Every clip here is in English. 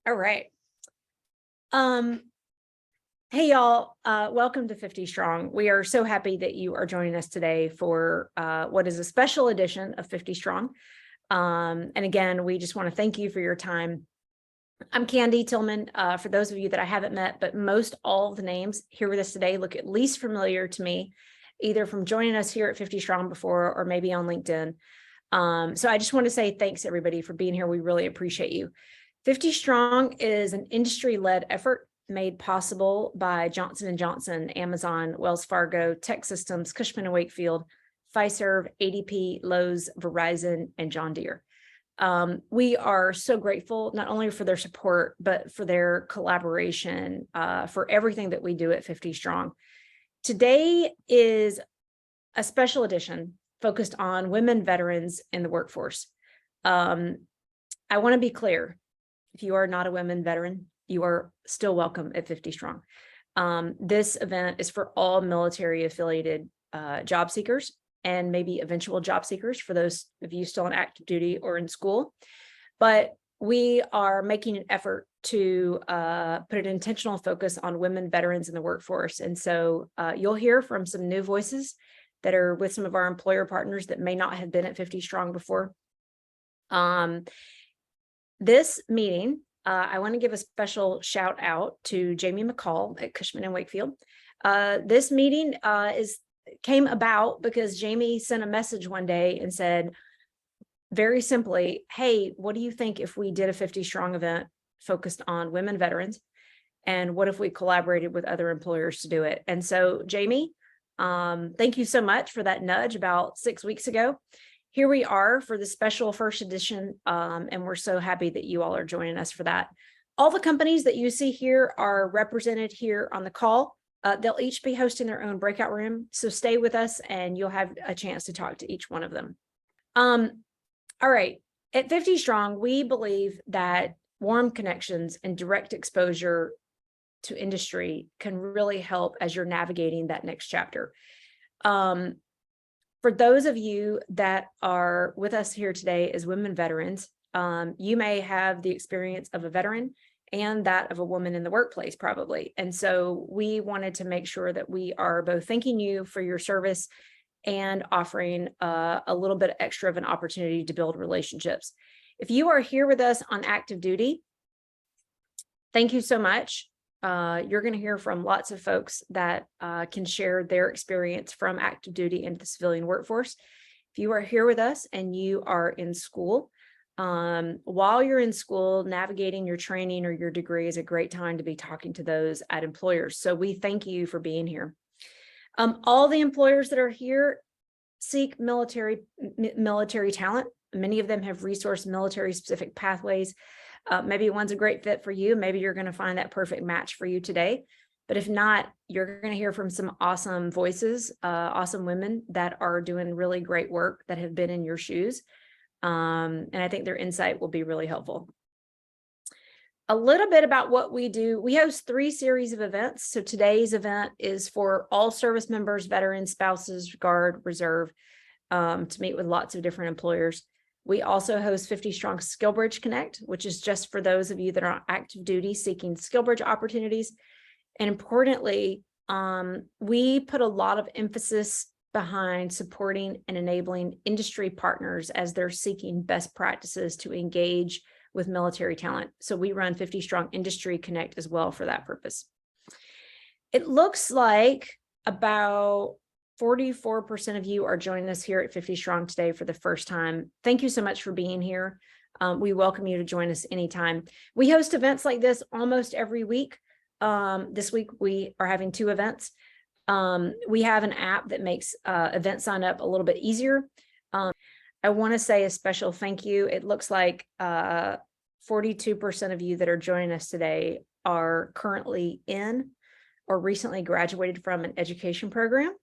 All right. Um, hey y'all, welcome to 50 Strong. We are so happy that you are joining us today for what is a special edition of 50 Strong. And again, we just want to thank you for your time. I'm Candy Tillman. For those of you that I haven't met, but most all of the names here with us today look at least familiar to me, either from joining us here at 50 Strong before or maybe on LinkedIn. So I just want to say thanks everybody for being here. We really appreciate you. 50 Strong is an industry-led effort made possible by Johnson & Johnson, Amazon, Wells Fargo, Tech Systems, Cushman & Wakefield, Fiserv, ADP, Lowe's, Verizon, and John Deere. We are so grateful not only for their support, but for their collaboration, for everything that we do at 50 Strong. Today is a special edition focused on women veterans in the workforce. I want to be clear. If you are not a women veteran, you are still welcome at 50 Strong. This event is for all military affiliated job seekers and maybe eventual job seekers for those of you still on active duty or in school. But we are making an effort to put an intentional focus on women veterans in the workforce. And so you'll hear from some new voices that are with some of our employer partners that may not have been at 50 Strong before. This meeting, I want to give a special shout out to Jamie McCall at Cushman & Wakefield. This meeting came about because Jamie sent a message one day and said, very simply, hey, what do you think if we did a 50 Strong event focused on women veterans? And what if we collaborated with other employers to do it? And so, Jamie, thank you so much for that nudge about 6 weeks ago. Here we are for the special first edition, and we're so happy that you all are joining us for that. All the companies that you see here are represented here on the call. They'll each be hosting their own breakout room, so stay with us and you'll have a chance to talk to each one of them. All right, at 50 Strong, we believe that warm connections and direct exposure to industry can really help as you're navigating that next chapter. For those of you that are with us here today as women veterans, you may have the experience of a veteran and that of a woman in the workplace probably. And so we wanted to make sure that we are both thanking you for your service and offering a little bit extra of an opportunity to build relationships. If you are here with us on active duty, thank you so much. You're going to hear from lots of folks that can share their experience from active duty into the civilian workforce. If you are here with us and you are in school, while you're in school, navigating your training or your degree is a great time to be talking to those at employers. So we thank you for being here. All the employers that are here seek military talent. Many of them have resourced military specific pathways. Maybe one's a great fit for you. Maybe you're going to find that perfect match for you today. But if not, you're going to hear from some awesome voices, awesome women that are doing really great work that have been in your shoes. And I think their insight will be really helpful. A little bit about what we do. We host 3 series of events. So today's event is for all service members, veterans, spouses, Guard, Reserve, to meet with lots of different employers. We also host 50 Strong SkillBridge Connect, which is just for those of you that are on active duty seeking SkillBridge opportunities. And importantly, we put a lot of emphasis behind supporting and enabling industry partners as they're seeking best practices to engage with military talent. So we run 50 Strong Industry Connect as well for that purpose. It looks like about 44% of you are joining us here at 50 Strong today for the first time. Thank you so much for being here. We welcome you to join us anytime. We host events like this almost every week. This week we are having 2 events. We have an app that makes event sign up a little bit easier. I want to say a special thank you. It looks like 42% of you that are joining us today are currently in or recently graduated from an education program.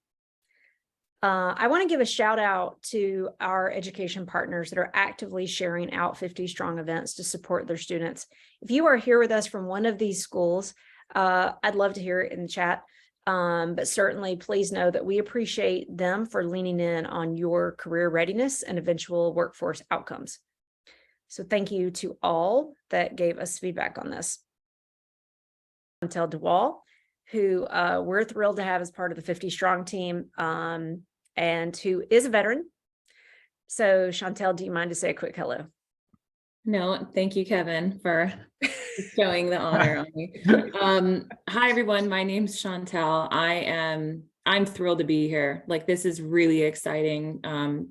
I want to give a shout out to our education partners that are actively sharing out 50 Strong events to support their students. If you are here with us from one of these schools, I'd love to hear it in the chat. But certainly please know that we appreciate them for leaning in on your career readiness and eventual workforce outcomes. So thank you to all that gave us feedback on this. Chantel DeWall, who we're thrilled to have as part of the 50 Strong team, and who is a veteran. So Chantel, do you mind to say a quick hello? No, thank you, Kevin, for showing the honor on me. Hi, everyone. My name's Chantel. I'm thrilled to be here. Like, this is really exciting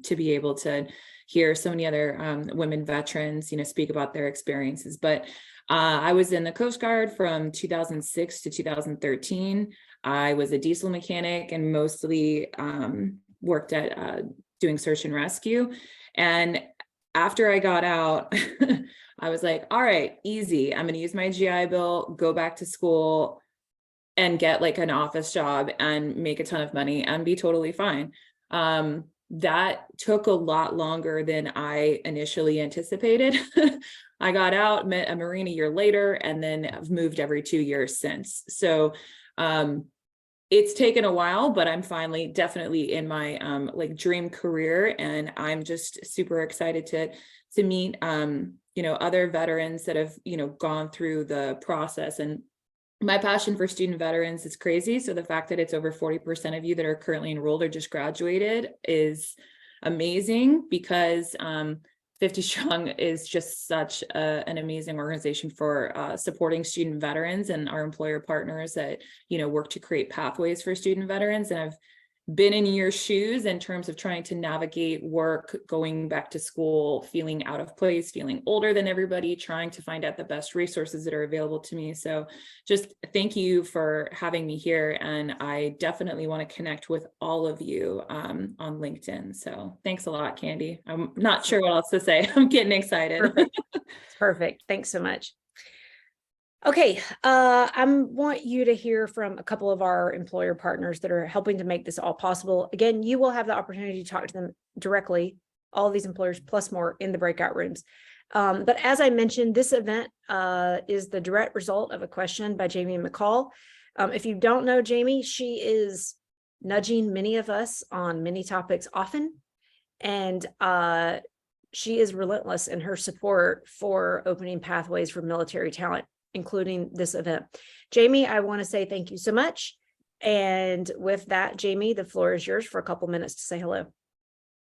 to be able to hear so many other women veterans, speak about their experiences. But I was in the Coast Guard from 2006 to 2013. I was a diesel mechanic and mostly worked at doing search and rescue. And after I got out, I was like, all right, easy. I'm going to use my GI Bill, go back to school and get like an office job and make a ton of money and be totally fine. That took a lot longer than I initially anticipated. I got out, met a Marine a year later, and then I've moved every 2 years since. So it's taken a while, but I'm finally definitely in my like dream career, and I'm just super excited to meet other veterans that have gone through the process. And my passion for student veterans is crazy. So the fact that it's over 40% of you that are currently enrolled or just graduated is amazing, because 50 Strong is just such an amazing organization for supporting student veterans and our employer partners that, work to create pathways for student veterans. And I've been in your shoes in terms of trying to navigate work, going back to school, feeling out of place, feeling older than everybody, trying to find out the best resources that are available to me. So just thank you for having me here. And I definitely want to connect with all of you on LinkedIn. So thanks a lot, Candy. I'm not sure what else to say. I'm getting excited. Perfect. Perfect. Thanks so much. Okay, I want you to hear from a couple of our employer partners that are helping to make this all possible. Again, you will have the opportunity to talk to them directly, all of these employers plus more in the breakout rooms. But as I mentioned, this event is the direct result of a question by Jamie McCall. If you don't know Jamie, she is nudging many of us on many topics often, and she is relentless in her support for opening pathways for military talent, including this event. Jamie, I want to say thank you so much. And with that, Jamie, the floor is yours for a couple minutes to say hello.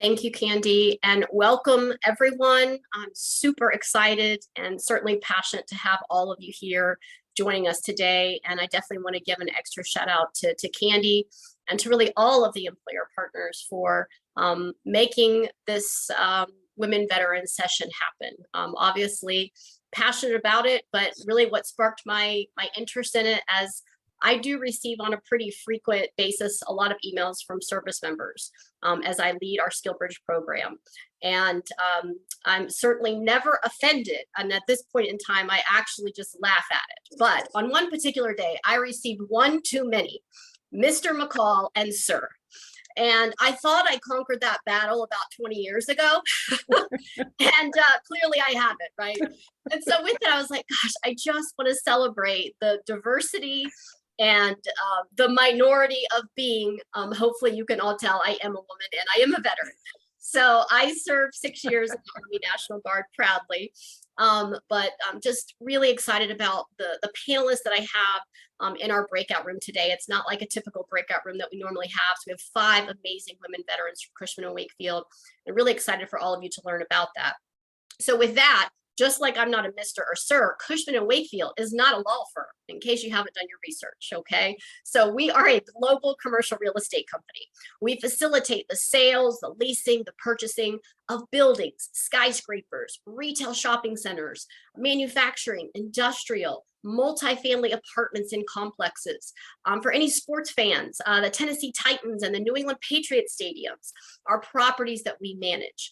Thank you, Candy, and welcome everyone. I'm super excited and certainly passionate to have all of you here joining us today. And I definitely want to give an extra shout out to Candy and to really all of the employer partners for making this Women Veterans session happen. Obviously, passionate about it, but really what sparked my interest in it, as I do receive on a pretty frequent basis a lot of emails from service members as I lead our SkillBridge program. And I'm certainly never offended. And at this point in time, I actually just laugh at it. But on one particular day, I received one too many, Mr. McCall and Sir. And I thought I conquered that battle about 20 years ago. And clearly I haven't, right? And so with it, I was like, gosh, I just want to celebrate the diversity and the minority of being. Hopefully you can all tell I am a woman and I am a veteran. So I served 6 years in the Army National Guard proudly. But I'm just really excited about the panelists that I have in our breakout room today. It's not like a typical breakout room that we normally have. So we have 5 amazing women veterans from Cushman and Wakefield. I'm really excited for all of you to learn about that. So with that, just like I'm not a Mr. or Sir, Cushman and Wakefield is not a law firm, in case you haven't done your research, okay? So we are a global commercial real estate company. We facilitate the sales, the leasing, the purchasing of buildings, skyscrapers, retail shopping centers, manufacturing, industrial, multifamily apartments and complexes. For any sports fans, the Tennessee Titans and the New England Patriots stadiums are properties that we manage.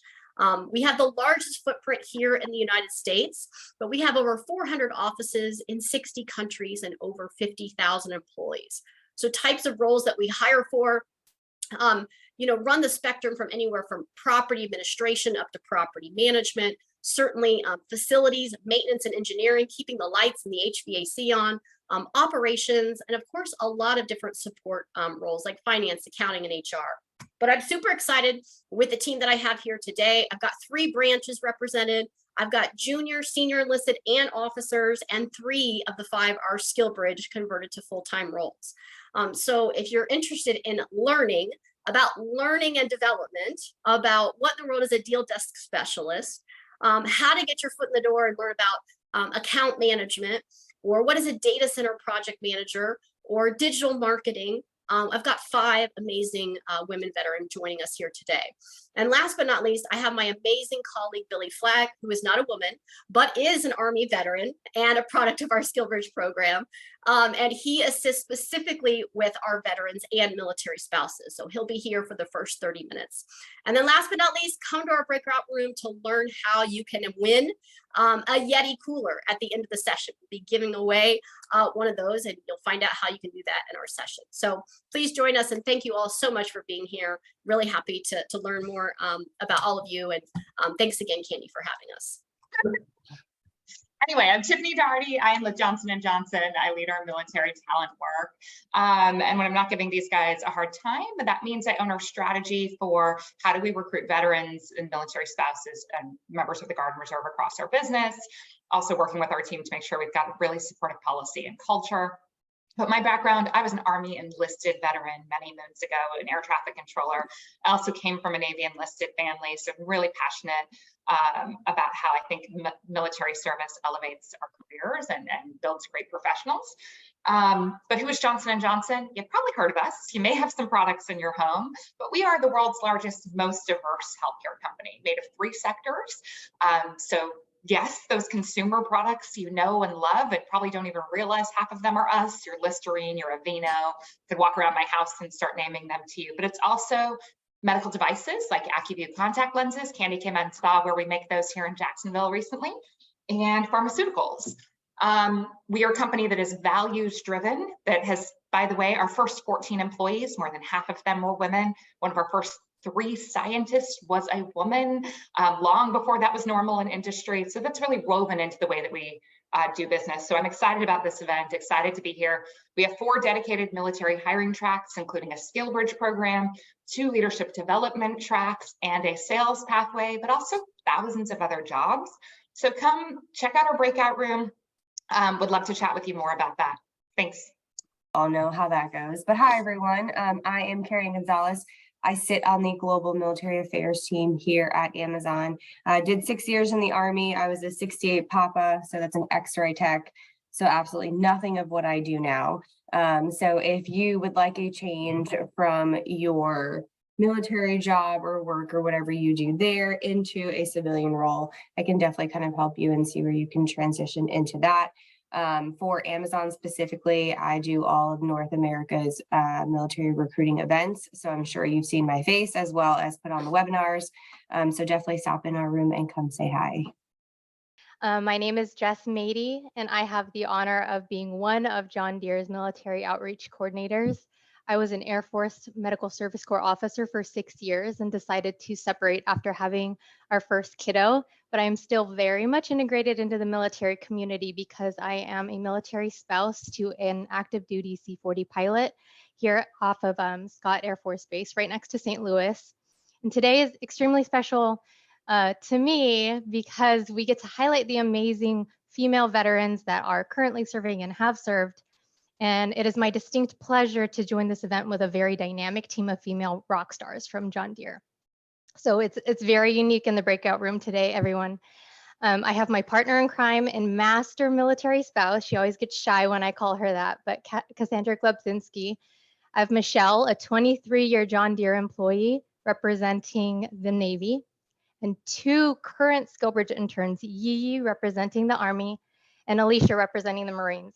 We have the largest footprint here in the United States, but we have over 400 offices in 60 countries and over 50,000 employees. So types of roles that we hire for, run the spectrum from anywhere from property administration up to property management, certainly facilities, maintenance and engineering, keeping the lights and the HVAC on, operations, and of course, a lot of different support roles like finance, accounting, and HR. But I'm super excited with the team that I have here today. I've got 3 branches represented. I've got junior, senior enlisted, and officers, and 3 of the 5 are SkillBridge converted to full-time roles. So if you're interested in learning about learning and development, about what in the world is a deal desk specialist, how to get your foot in the door and learn about account management, or what is a data center project manager, or digital marketing, I've got 5 amazing women veterans joining us here today. And last but not least, I have my amazing colleague, Billy Flagg, who is not a woman, but is an Army veteran and a product of our SkillBridge program. And he assists specifically with our veterans and military spouses. So he'll be here for the first 30 minutes. And then last but not least, come to our breakout room to learn how you can win a Yeti cooler at the end of the session. We'll be giving away one of those, and you'll find out how you can do that in our session. So please join us, and thank you all so much for being here. Really happy to learn more about all of you, and thanks again, Candy, for having us. Anyway, I'm Tiffany Doherty. I am with Johnson & Johnson. I lead our military talent work. And when I'm not giving these guys a hard time, that means I own our strategy for how do we recruit veterans and military spouses and members of the Guard and Reserve across our business. Also working with our team to make sure we've got a really supportive policy and culture. But my background, I was an Army enlisted veteran many moons ago, an air traffic controller. I also came from a Navy enlisted family, so I'm really passionate about how I think military service elevates our careers and builds great professionals. But who is Johnson & Johnson? You've probably heard of us. You may have some products in your home, but we are the world's largest, most diverse healthcare company, made of 3 sectors. So yes, those consumer products you know and love, but probably don't even realize half of them are us. Your Listerine, your Aveeno, could walk around my house and start naming them to you. But it's also medical devices like AccuView contact lenses. Candy came out and saw where we make those here in Jacksonville recently, and pharmaceuticals. We are a company that is values driven, that has, by the way, our first 14 employees, more than half of them were women. One of our first 3 scientists was a woman, long before that was normal in industry. So that's really woven into the way that we do business. So I'm excited about this event, excited to be here. We have 4 dedicated military hiring tracks, including a SkillBridge program, 2 leadership development tracks, and a sales pathway, but also thousands of other jobs. So come check out our breakout room. Would love to chat with you more about that. Thanks. All know how that goes. But hi, everyone. I am Carrie Gonzalez. I sit on the global military affairs team here at Amazon. I did 6 years in the Army. I was a 68 Papa, so that's an X-ray tech. So absolutely nothing of what I do now. So if you would like a change from your military job or work or whatever you do there into a civilian role, I can definitely kind of help you and see where you can transition into that. For Amazon specifically, I do all of North America's military recruiting events. So I'm sure you've seen my face as well as put on the webinars. So definitely stop in our room and come say hi. My name is Jess Mady, and I have the honor of being one of John Deere's military outreach coordinators. I was an Air Force Medical Service Corps officer for 6 years and decided to separate after having our first kiddo, but I am still very much integrated into the military community because I am a military spouse to an active duty C-40 pilot here off of Scott Air Force Base right next to St. Louis. And today is extremely special to me because we get to highlight the amazing female veterans that are currently serving and have served. And it is my distinct pleasure to join this event with a very dynamic team of female rock stars from John Deere. So it's very unique in the breakout room today, everyone. I have my partner in crime and master military spouse. She always gets shy when I call her that, but Cassandra Glebzinski. I have Michelle, a 23-year John Deere employee representing the Navy, and 2 current SkillBridge interns, Yi representing the Army and Alicia representing the Marines.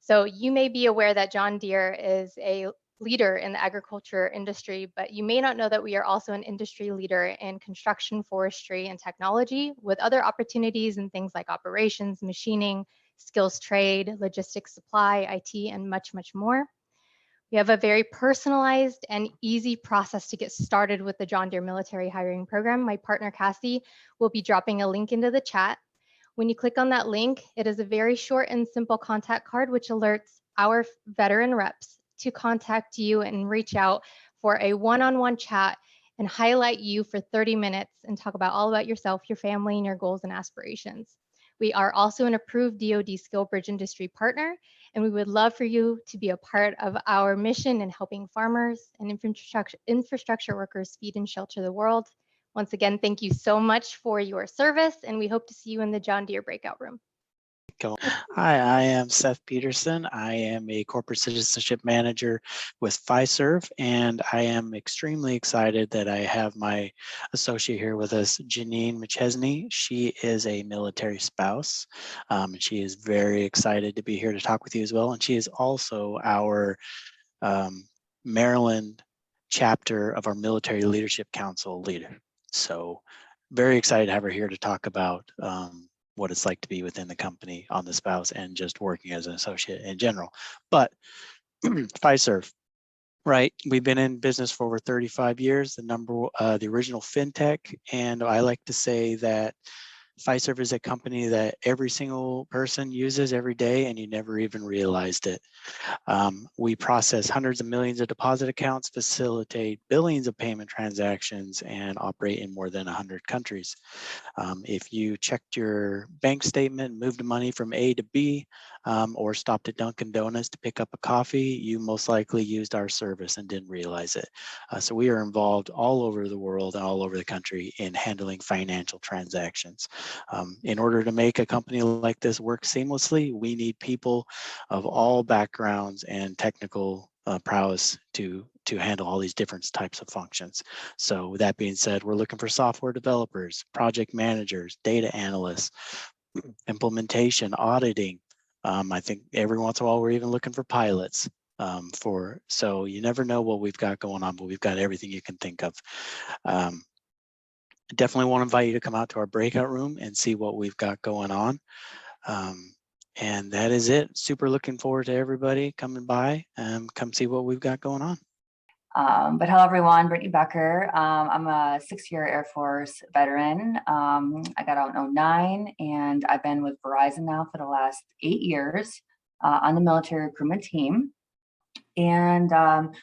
So you may be aware that John Deere is a leader in the agriculture industry, but you may not know that we are also an industry leader in construction, forestry, and technology, with other opportunities in things like operations, machining, skills trade, logistics supply, IT, and much, much more. We have a very personalized and easy process to get started with the John Deere military hiring program. My partner, Cassie, will be dropping a link into the chat. When you click on that link, it is a very short and simple contact card, which alerts our veteran reps to contact you and reach out for a one-on-one chat and highlight you for 30 minutes and talk about all about yourself, your family, and your goals and aspirations. We are also an approved DoD SkillBridge industry partner, and we would love for you to be a part of our mission in helping farmers and infrastructure workers feed and shelter the world. Once again, thank you so much for your service, and we hope to see you in the John Deere breakout room. Hi, I am Seth Peterson. I am a corporate citizenship manager with Fiserv, and I am extremely excited that I have my associate here with us, Janine McChesney. She is a military spouse, and she is very excited to be here to talk with you as well. And she is also our Maryland chapter of our Military Leadership Council leader. So very excited to have her here to talk about what it's like to be within the company on the spouse and just working as an associate in general. But Fiserv, right? We've been in business for over 35 years, the original fintech. And I like to say that Fiserv is a company that every single person uses every day and you never even realized it. We process hundreds of millions of deposit accounts, facilitate billions of payment transactions, and operate in more than 100 countries. If you checked your bank statement, moved money from A to B, or stopped at Dunkin' Donuts to pick up a coffee, you most likely used our service and didn't realize it. So we are involved all over the world and all over the country in handling financial transactions. In order to make a company like this work seamlessly, we need people of all backgrounds and technical prowess to handle all these different types of functions. So with that being said, we're looking for software developers, project managers, data analysts, implementation, auditing. I think every once in a while we're even looking for pilots. So you never know what we've got going on, but we've got everything you can think of. Definitely want to invite you to come out to our breakout room and see what we've got going on. And that is it. Super looking forward to everybody coming by and come see what we've got going on. But hello, everyone. Brittany Becker. I'm a 6-year Air Force veteran. I got out in 2009, and I've been with Verizon now for the last 8 years on the military recruitment team. And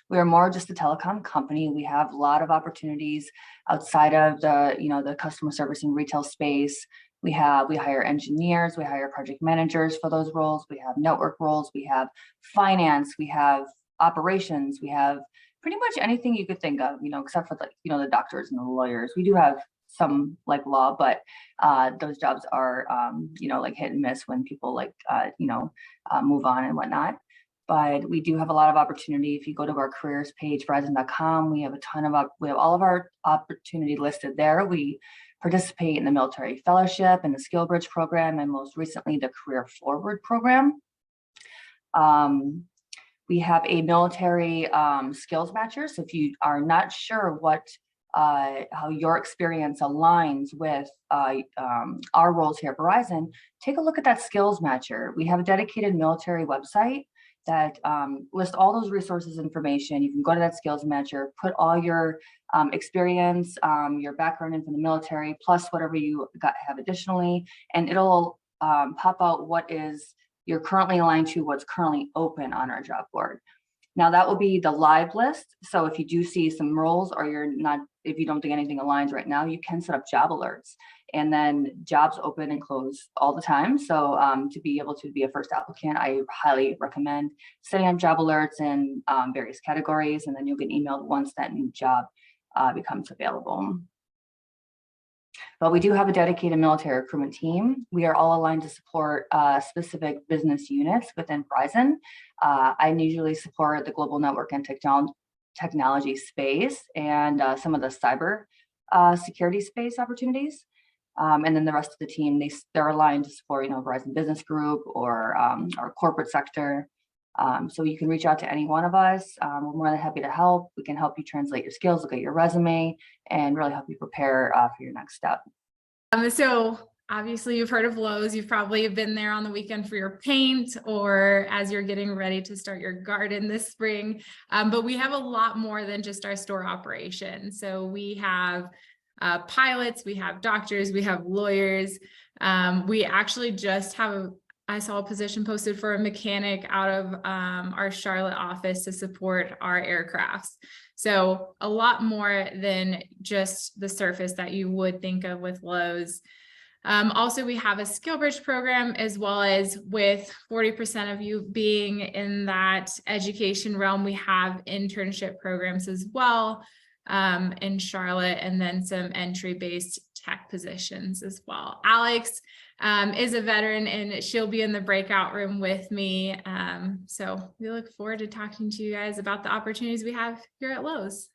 we are more just a telecom company. We have a lot of opportunities outside of the customer service and retail space. We hire engineers, we hire project managers for those roles. We have network roles, we have finance, we have operations, we have pretty much anything you could think of, except for the doctors and the lawyers. We do have some like law, but those jobs are like hit and miss when people move on and whatnot. But we do have a lot of opportunity. If you go to our careers page, Verizon.com, we have all of our opportunity listed there. We participate in the military fellowship and the SkillBridge program, and most recently the Career Forward program. We have a military skills matcher. So if you are not sure how your experience aligns with our roles here at Verizon, take a look at that skills matcher. We have a dedicated military website that lists all those resources information. You can go to that skills matcher, put all your experience, your background in from the military, plus whatever you have additionally, and it'll pop out what is you're currently aligned to, what's currently open on our job board. Now that will be the live list. So if you do see some roles or if you don't think anything aligns right now, you can set up job alerts, and then jobs open and close all the time. So to be able to be a first applicant, I highly recommend setting up job alerts in various categories, and then you'll get emailed once that new job becomes available. But we do have a dedicated military recruitment team. We are all aligned to support specific business units within Verizon. I usually support the global network and technology space and some of the cyber security space opportunities. And then the rest of the team, they're aligned to support, Verizon Business Group or our corporate sector. So you can reach out to any one of us. We're more than happy to help. We can help you translate your skills, look at your resume, and really help you prepare for your next step. So obviously you've heard of Lowe's. You've probably been there on the weekend for your paint or as you're getting ready to start your garden this spring. But we have a lot more than just our store operation. So we have pilots, we have doctors, we have lawyers. We actually just have I saw a position posted for a mechanic out of our Charlotte office to support our aircrafts. So a lot more than just the surface that you would think of with Lowe's. Also, we have a skill bridge program, as well as with 40% of you being in that education realm, we have internship programs as well in Charlotte, and then some entry-based tech positions as well. Alex is a veteran, and she'll be in the breakout room with me. So we look forward to talking to you guys about the opportunities we have here at Lowe's.